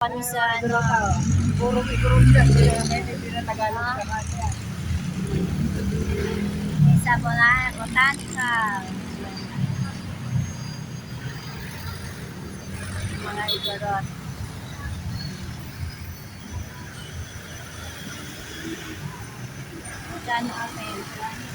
Panisan. Puro siya. Hindi na Tagalog sa kanya. Isa po na, botanical. Mga igorot. Saan ang entrance?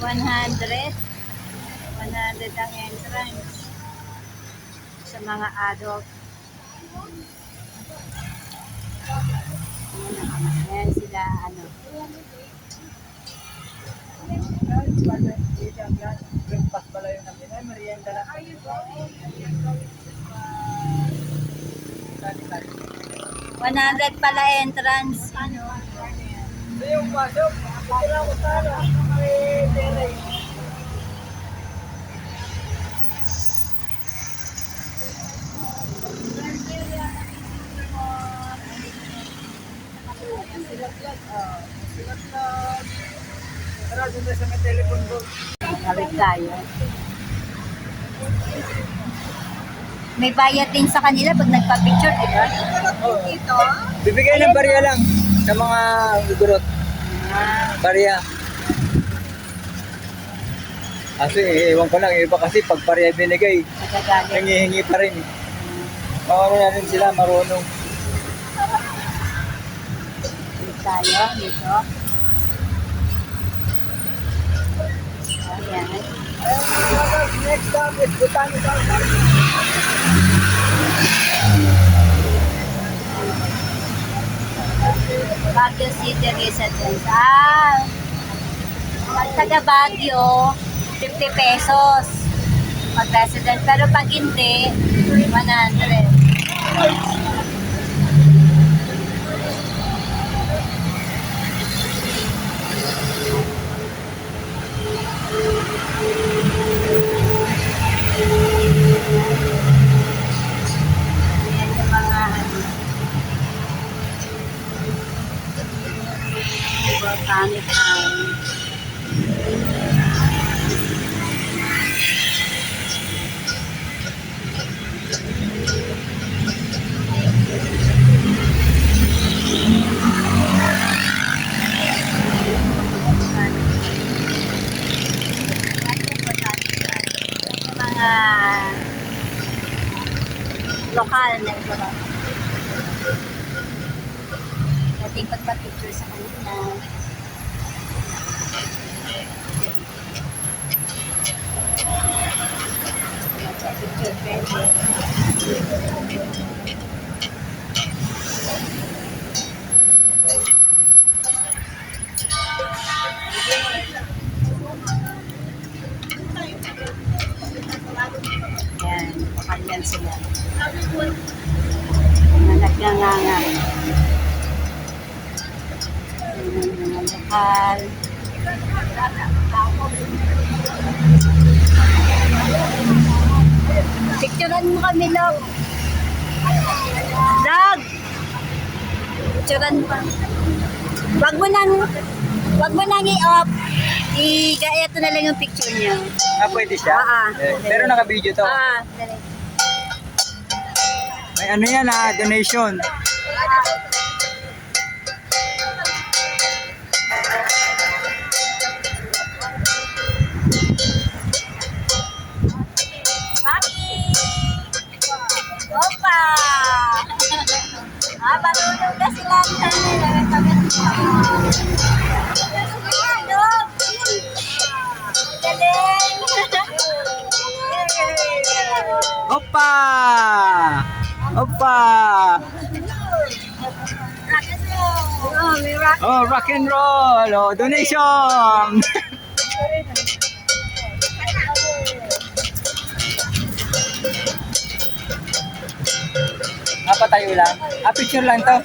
$100 ang entrance sa mga adult. Ayan sila, ano. Breakfast pala yung namin. Ay, merienda na. $100 pala entrance. Ano? Ito yung pasok. Kira ko sana. May tere. Silat-lat. Tara, dun sa may telephone book. Tawid tayo. May bayad din sa kanila pag nagpa-picture, di ba? Dito? Bibigay ng barya lang sa mga gurot. Barya. Kasi ewan ko lang, iba kasi pag barya binigay, Nagagalit. nangihingi pa rin. Mawala na rin sila, marunong. Tawid tayo dito. Ayan. Next stop is Botanical Garden. Baguio City Residence. Pag taga Baguio, 50 pesos. Pag resident. Pero pag hindi, 100. Ayan yung mga volcanic island. Mga lokal na ito. Dating pagpa-picture sa kanila. Picture pwede. Yan, pakalyan sila. Nagnanganga. Mga lokal. Picturean mo kami, Log. Log! Picturean mo. Wag mo nang i-off. Ito na lang yung picture niya. Pwede siya? Pero naka-video to. Dali. May ano yan donation. Opa! Marunong na sila. Galing! Opa! Opa! Oh, rock and roll! Oh, donation! Patayo lang? Picture lang to?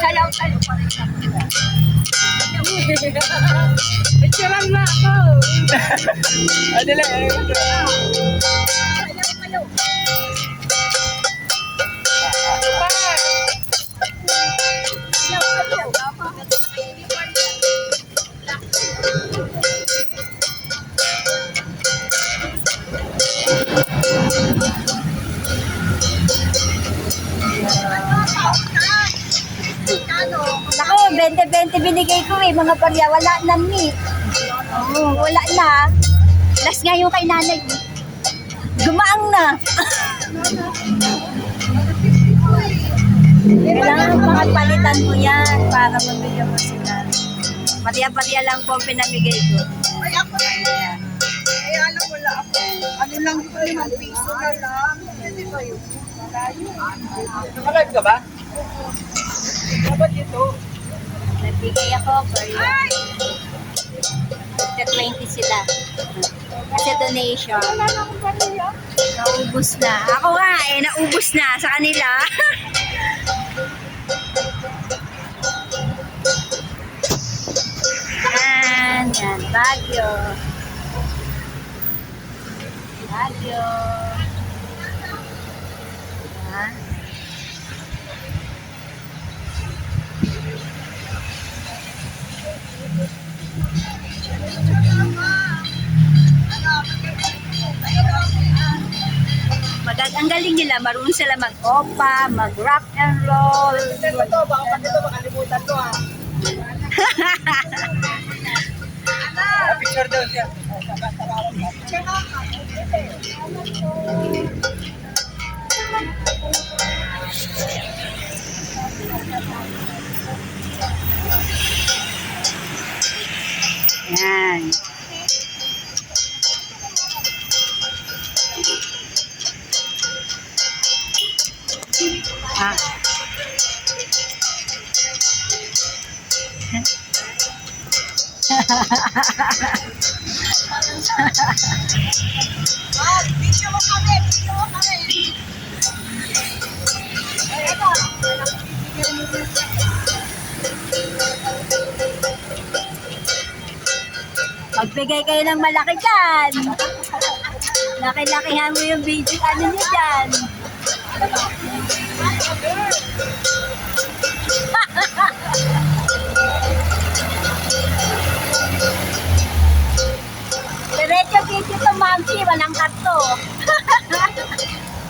Sayaw tayo pa rin. Picturean mo ako. Ano lang, Naku, 20-20 binigay ko eh, mga barya. Wala na meat. Oo, wala na. Last nga yung kay nanay. Gumaang na. Kailangan makapalitan mo yan para mabigyan mo sila. Pariya-pariya lang po ang pinamigay ko. Ay, ako na yan. Ay, alam, wala ako. Ano lang ito, 5 piso na lang. Pwede ba yun? Nakalive ka ba? Dapat dito. Nagbigay ako for you. 20 sila. Kasi donation. Wala na akong pariya. Naubos na. Ako nga eh, naubos na sa kanila. Yan, Baguio. Baguio. Yan. Ang galing nila, marunong sila mag-opa, mag-rock and roll. Ito to, baka pag ito, makalimutan to ha. Picture daw siya. Yan. Ah. Video mo kami, video mo kami. Ay, ano? Magbigay kayo ng malaki dyan. Laki-lakihan mo yung video, ano nyo dyan. Diretso video to, Mamsi, walang kato.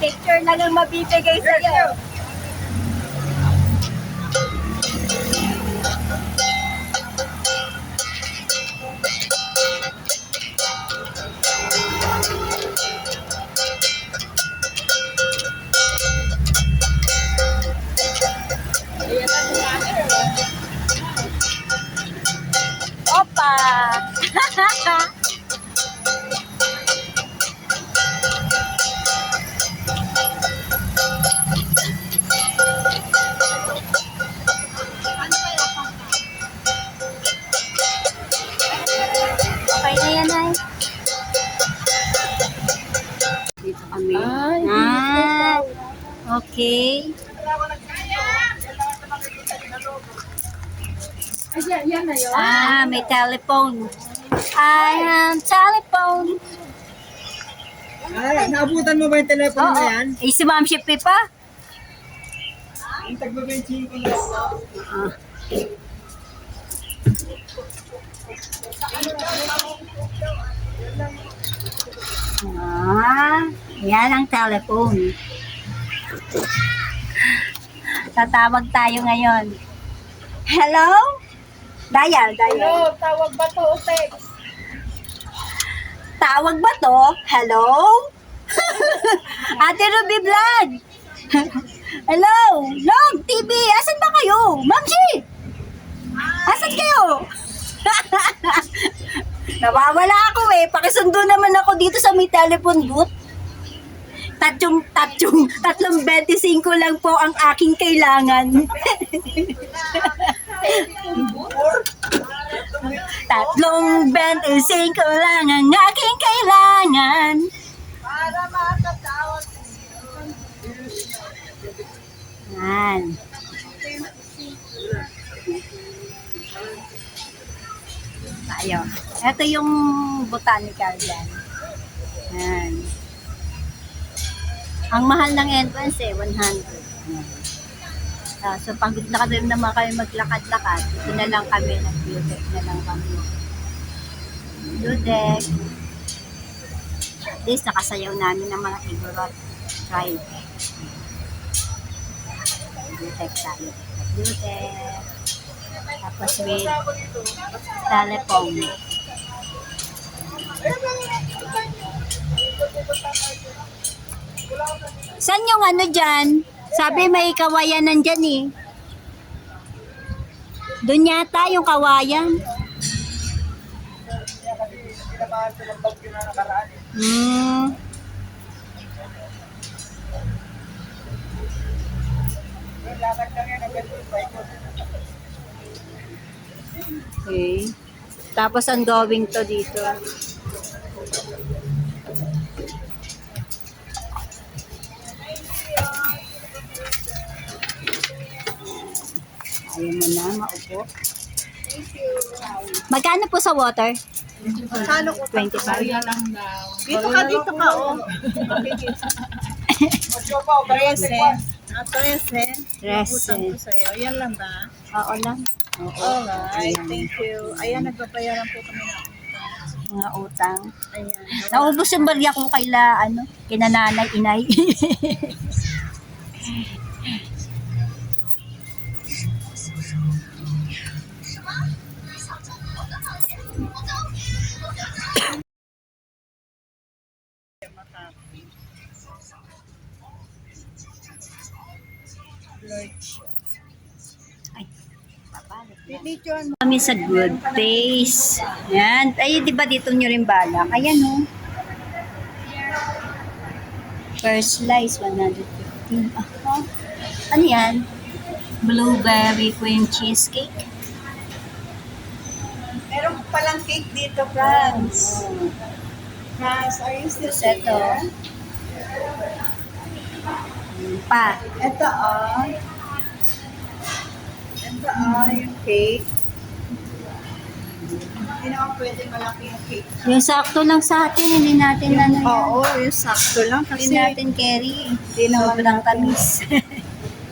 Picture na lang mabibigay sa'yo. Opa! Okay na yan, ay. Dito kami. Okay. Yan na yun. May telephone. I am telephone. Ay, naabutan mo ba yung telepono na yan? Eh, si Ma'am Shippy pa? Yung tagbabenching ko na. Ah. Yan ang telephone. Tatawag tayo ngayon. Hello? Dial. Hello, tawag ba to o text? Tawag ba to? Hello? Ate Ruby Vlog. Hello? Long TV, asan ba kayo? Mamsi! Asan kayo? Nawawala ako eh. Pakisundo naman ako dito sa may telephone booth. 3.25 lang po ang aking kailangan. 3.25 lang ang aking kailangan. Para makatawag. Yan. Tayo. Ito yung botanical dyan. Yan. Ang mahal ng entrance 100. Yan. So pagod na kami naman kami maglakad-lakad, ito na lang kami, nag-view deck na lang kami. View deck. At least nakasayaw namin ng mga Igorot tribe. View deck tayo. View deck. Tapos with telephone. Saan yung ano dyan? Sabi may kawayan nandyan eh. Doon yata yung kawayan. Hmm. Okay. Tapos ang going to dito. Ayaw mo na, maupo. Magkano po sa water? Magkano ko? 25. Dito ka, oh. 13. 13. Resen. Sa'yo. Yan lang ba? Oo lang. Alright, Ayan. thank you. Ayan, nagbabayaran po kami ng Mga utang. Ayan. Naubos yung barya ko kaila, kina nanay, inay. Ay, papalit na. Video Kami sa Good Place. Yan. Ay, di ba dito nyo rin balak? Ayan, oh. First slice, 115. Oh. Ano yan? Blueberry cream cheesecake. Meron palang cake dito, Franz. Oh. Franz, are you still Ito. there? Pa. Ito, yung cake. Hindi naman pwede malaki yung cake. Yung sakto lang sa atin, hindi natin ano yan. Oo, yung sakto lang Hindi kasi. natin carry. Hindi naman sobrang tamis.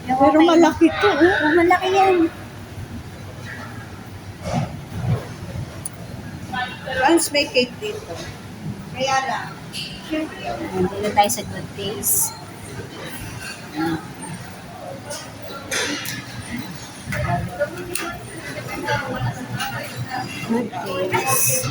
Yung Pero okay lang. malaki to, oh. Oh, malaki yan. Franz, may cake dito. Kaya lang. Nandito tayo sa Good Place. Good Place.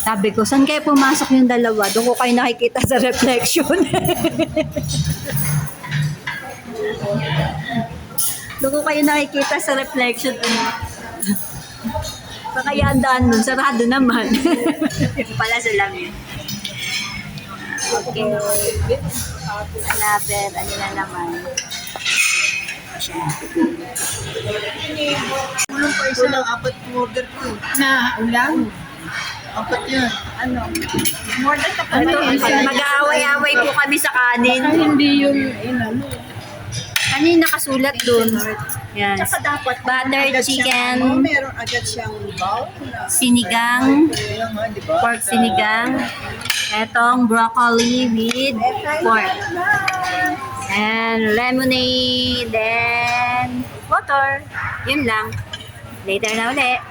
Sabi ko, saan kayo pumasok yung dalawa? Doon ko kayo nakikita sa reflection. Doon ko kayo nakikita sa reflection. Kaya ang daan nun, sarado naman. Pala sa lamin. Okay. Another, ano na naman. Ulong pa isa lang, 4 order ko. Na, ulang? 4 yun. Ano? More than ka pa. Mag-aaway-aaway po kami sa kanin. Hindi yun, inano. Kanina nakasulat dun. Yan. Tsaka dapat Butter agad chicken. siyang, meron agad siyang bowl. Sinigang, pork sinigang, etong broccoli with pork, and lemonade, then water. Yun lang. Later na ulit.